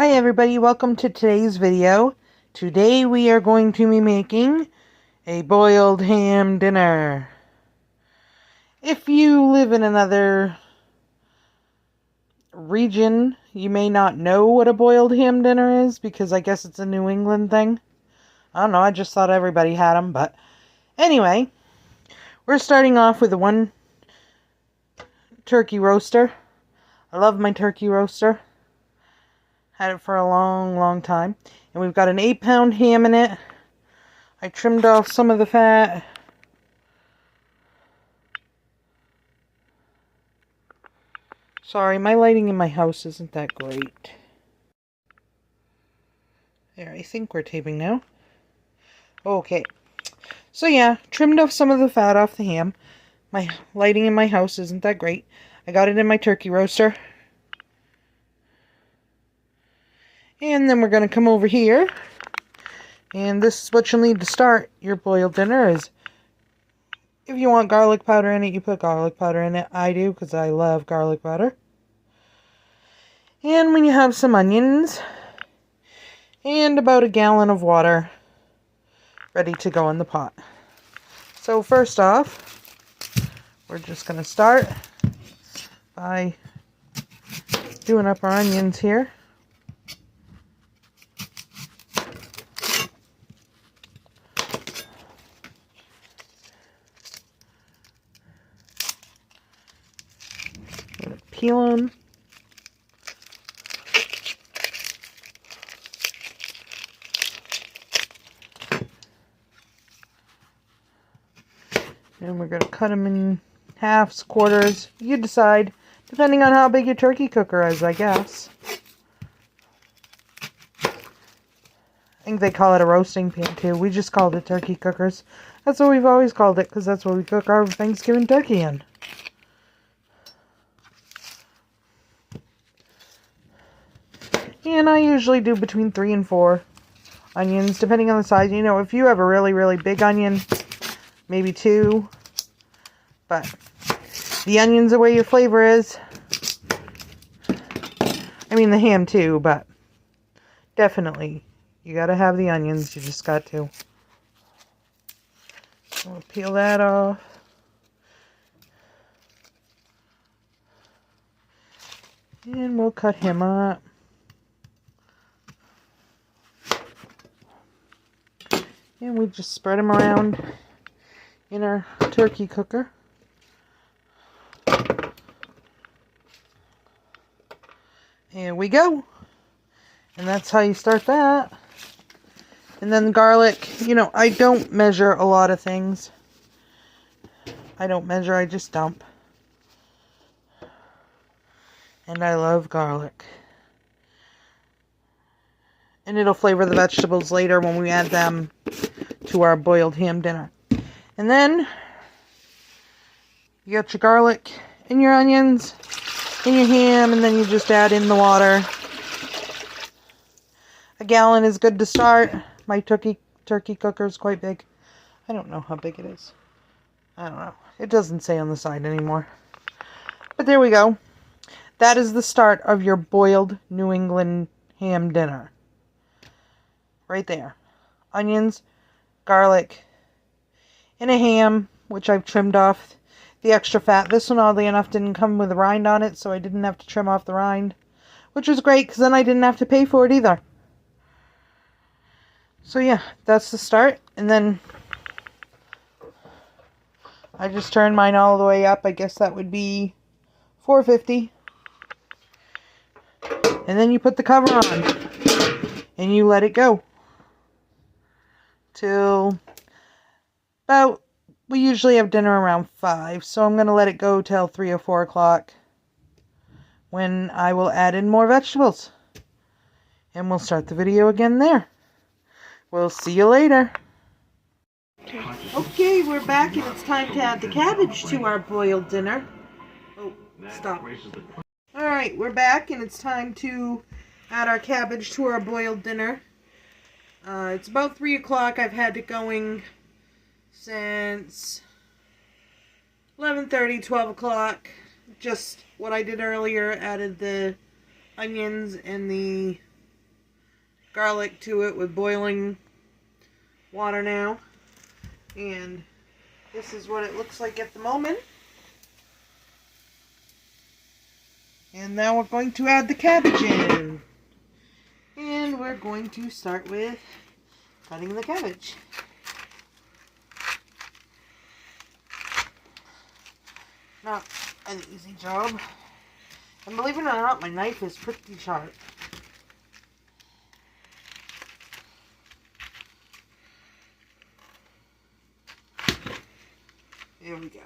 Hi everybody, welcome to today's video. Today we are going to be making a boiled ham dinner. If you live in another region, you may not know what a boiled ham dinner is because I guess it's a New England thing. I don't know, I just thought everybody had them, but anyway, we're starting off with one turkey roaster. I love my turkey roaster. Had it for a long time. And we've got an 8-pound ham in it. I trimmed off some of the fat. Sorry, my lighting in my house isn't that great. There, I think we're taping now. Okay. So yeah, trimmed off some of the fat off the ham. My lighting in my house isn't that great. I got it in my turkey roaster. And then we're going to come over here. And this is what you'll need to start your boiled dinner is, if you want garlic powder in it, you put garlic powder in it. I do because I love garlic powder. And when you have some onions and about a gallon of water ready to go in the pot. So first off, we're just going to start by doing up our onions here. Peel them. And we're going to cut them in halves, quarters. You decide, depending on how big your turkey cooker is, I guess. I think they call it a roasting pan too. We just called it turkey cookers. That's what we've always called it because that's what we cook our Thanksgiving turkey in. And I usually do between 3 and 4 onions, depending on the size. You know, if you have a really big onion, maybe 2. But the onion's the way your flavor is. I mean, the ham too, but definitely, you gotta have the onions. You just got to. We'll peel that off. And we'll cut him up. And we just spread them around in our turkey cooker. Here we go. And that's how you start that. And then the garlic, you know, I don't measure a lot of things. I don't measure, I just dump. And I love garlic. And it'll flavor the vegetables later when we add them to our boiled ham dinner. And then you got your garlic and your onions and your ham, and then you just add in the water. A gallon is good to start. My turkey cooker is quite big. I don't know how big it is. I don't know. It doesn't say on the side anymore. But there we go. That is the start of your boiled New England ham dinner. Right there. Onions, garlic, and a ham, which I've trimmed off the extra fat. This one, oddly enough, didn't come with a rind on it, so I didn't have to trim off the rind, which was great because then I didn't have to pay for it either. So yeah, that's the start. And then I just turned mine all the way up. I guess that would be 450. And then you put the cover on and you let it go till about, we usually have dinner around 5, so I'm going to let it go till 3 or 4 o'clock when I will add in more vegetables. And we'll start the video again there. We'll see you later. Okay, we're back and it's time to add the cabbage to our boiled dinner. Oh, stop. Alright, we're back and it's time to add our cabbage to our boiled dinner. It's about 3 o'clock. I've had it going since 11:30, 12 o'clock. Just what I did earlier, added the onions and the garlic to it with boiling water now. And this is what it looks like at the moment. And now we're going to add the cabbage in. And we're going to start with cutting the cabbage. Not an easy job. And believe it or not, my knife is pretty sharp. There we go.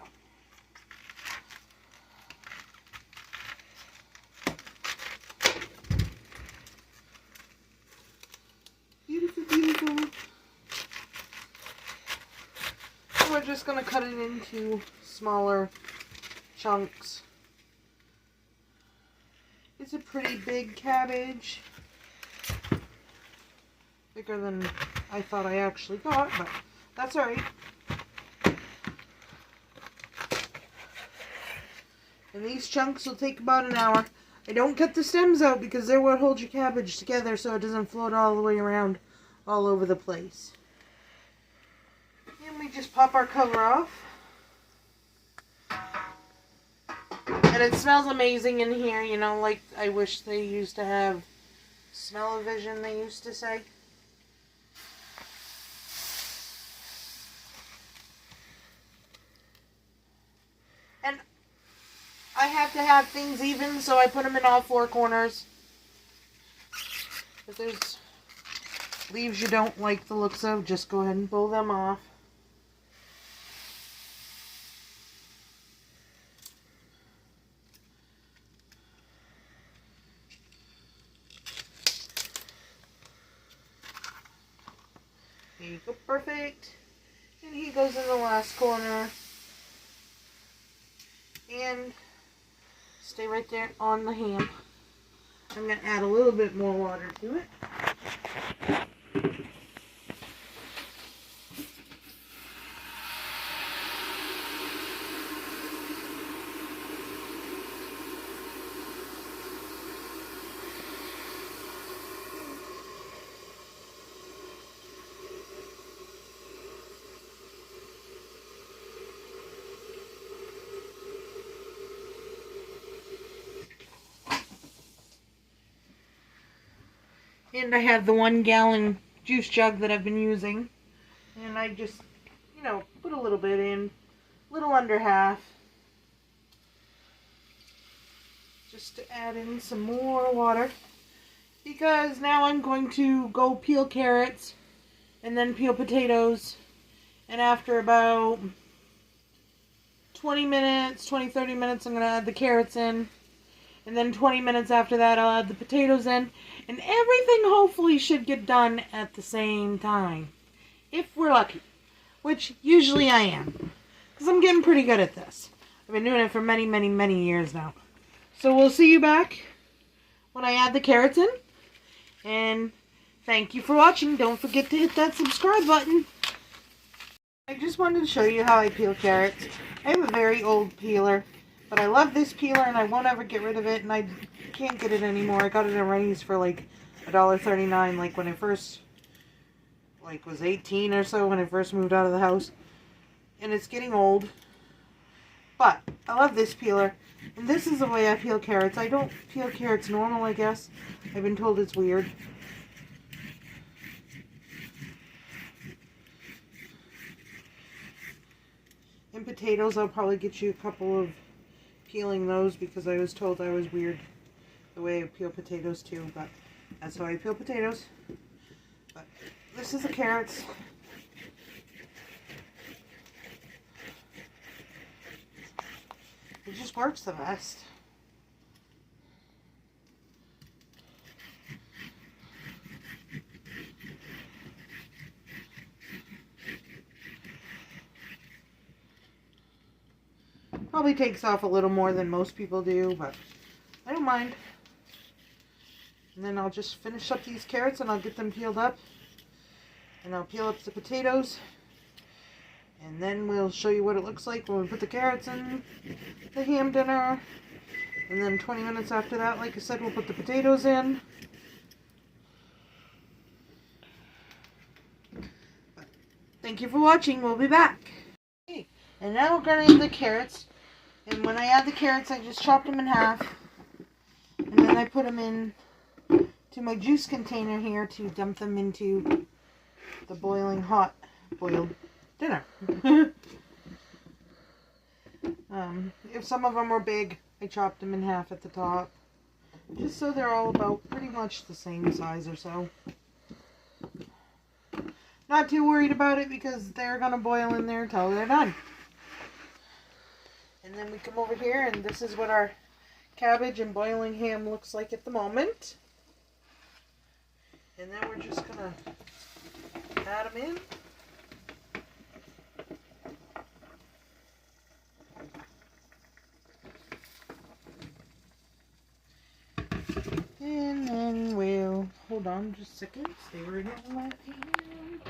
Beautiful, beautiful. And we're just going to cut it into smaller chunks. It's a pretty big cabbage. Bigger than I thought I actually got, but that's alright. And these chunks will take about an hour. I don't cut the stems out because they're what holds your cabbage together so it doesn't float all the way around all over the place. And we just pop our cover off. And it smells amazing in here, you know, like I wish they used to have smell-o-vision, they used to say. And I have to have things even, so I put them in all four corners. If there's leaves you don't like the looks of, just go ahead and pull them off. There you go, perfect. And he goes in the last corner. And stay right there on the ham. I'm going to add a little bit more water to it. And I have the 1 gallon juice jug that I've been using. And I just, you know, put a little bit in. A little under half. Just to add in some more water. Because now I'm going to go peel carrots. And then peel potatoes. And after about 20 minutes, 20-30 minutes, I'm going to add the carrots in. And then 20 minutes after that, I'll add the potatoes in. And everything hopefully should get done at the same time. If we're lucky. Which usually I am. Because I'm getting pretty good at this. I've been doing it for many, many, many years now. So we'll see you back when I add the carrots in. And thank you for watching. Don't forget to hit that subscribe button. I just wanted to show you how I peel carrots. I have a very old peeler. But I love this peeler and I won't ever get rid of it, and I can't get it anymore. I got it at Rennie's for like $1.39, like when I first was 18 or so, when I first moved out of the house. And it's getting old. But I love this peeler. And this is the way I peel carrots. I don't peel carrots normal, I guess. I've been told it's weird. And potatoes, I'll probably get you a couple of peeling those because I was told I was weird the way I peel potatoes too, but that's how I peel potatoes. But this is the carrots. It just works the best. Probably takes off a little more than most people do, but I don't mind. And then I'll just finish up these carrots and I'll get them peeled up. And I'll peel up the potatoes. And then we'll show you what it looks like when we put the carrots in the ham dinner. And then 20 minutes after that, like I said, we'll put the potatoes in. Thank you for watching. We'll be back. Okay. And now we're going to add the carrots. And when I add the carrots, I just chop them in half. And then I put them in to my juice container here to dump them into the boiling hot boiled dinner. If some of them were big, I chopped them in half at the top. Just so they're all about pretty much the same size or so. Not too worried about it because they're going to boil in there until they're done. And then we come over here and this is what our cabbage and boiling ham looks like at the moment. And then we're just going to add them in. And then we'll, hold on just a second, stay right on that hand.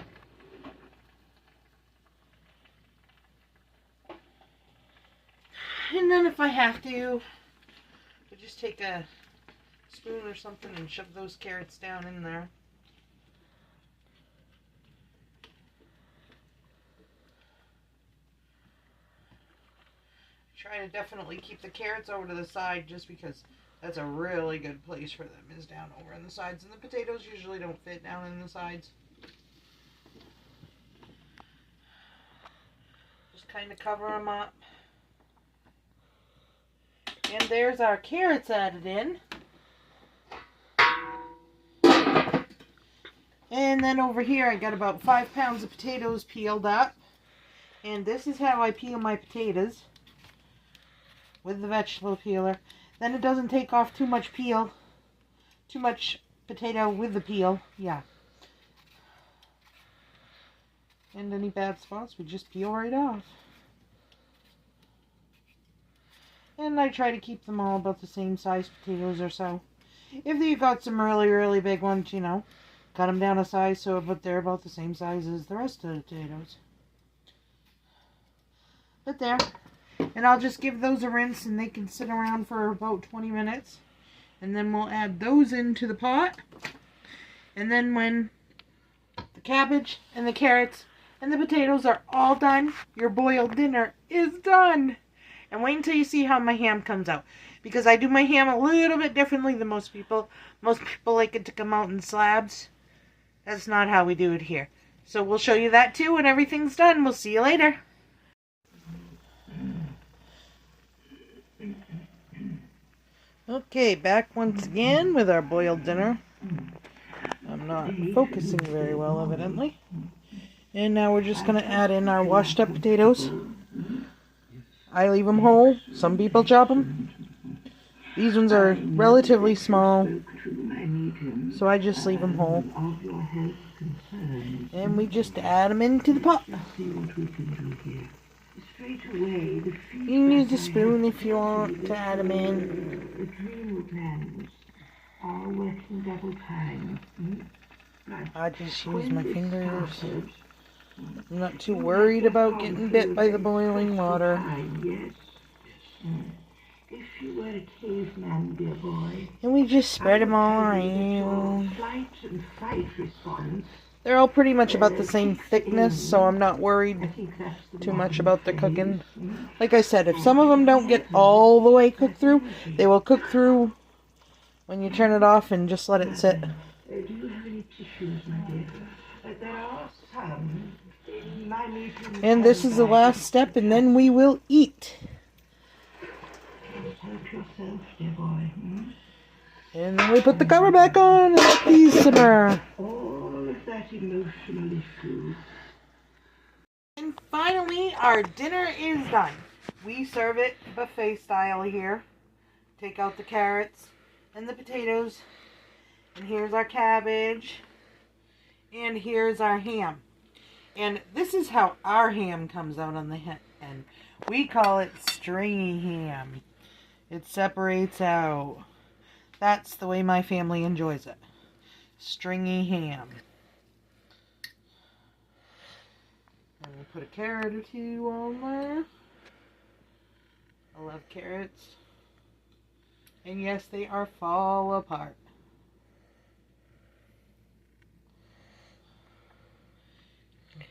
And then if I have to, I'll just take a spoon or something and shove those carrots down in there. Try to definitely keep the carrots over to the side just because that's a really good place for them, is down over in the sides. And the potatoes usually don't fit down in the sides. Just kind of cover them up. And there's our carrots added in. And then over here I got about 5 pounds of potatoes peeled up. And this is how I peel my potatoes with the vegetable peeler. Then it doesn't take off too much peel, too much potato with the peel. Yeah. And any bad spots we just peel right off. And I try to keep them all about the same size potatoes or so. If you got some really big ones, you know, cut them down a size so but they're about the same size as the rest of the potatoes. But there. And I'll just give those a rinse and they can sit around for about 20 minutes. And then we'll add those into the pot. And then when the cabbage and the carrots and the potatoes are all done, your boiled dinner is done. And wait until you see how my ham comes out. Because I do my ham a little bit differently than most people. Most people like it to come out in slabs. That's not how we do it here. So we'll show you that too when everything's done. We'll see you later. Okay, back once again with our boiled dinner. I'm not focusing very well, evidently. And now we're just going to add in our washed up potatoes. I leave them whole. Some people chop them. These ones are relatively small, so I just leave them whole. And we just add them into the pot. You can use a spoon if you want to add them in. I just use my fingers. I'm not too worried about getting bit by the boiling water. And we just spread them all around. They're all pretty much about the same thickness, so I'm not worried too much about the cooking. Like I said, if some of them don't get all the way cooked through, they will cook through when you turn it off and just let it sit. And this is the last step, and then we will eat. And then we put the cover back on and let these simmer. And finally, our dinner is done. We serve it buffet style here. Take out the carrots and the potatoes. And here's our cabbage. And here's our ham. And this is how our ham comes out on the end. We call it stringy ham. It separates out. That's the way my family enjoys it. Stringy ham. And we'll put a carrot or two on there. I love carrots. And yes, they are fall apart.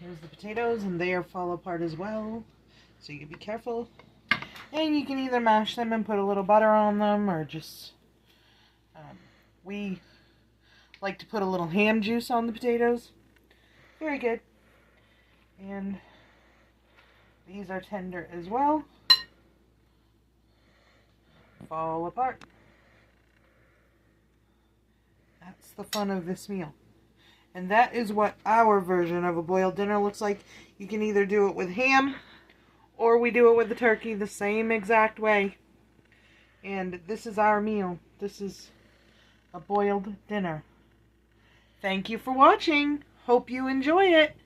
Here's the potatoes, and they are fall apart as well, so you can be careful. And you can either mash them and put a little butter on them, or just, we like to put a little ham juice on the potatoes. Very good. And these are tender as well. Fall apart. That's the fun of this meal. And that is what our version of a boiled dinner looks like. You can either do it with ham, or we do it with the turkey the same exact way. And this is our meal. This is a boiled dinner. Thank you for watching. Hope you enjoy it.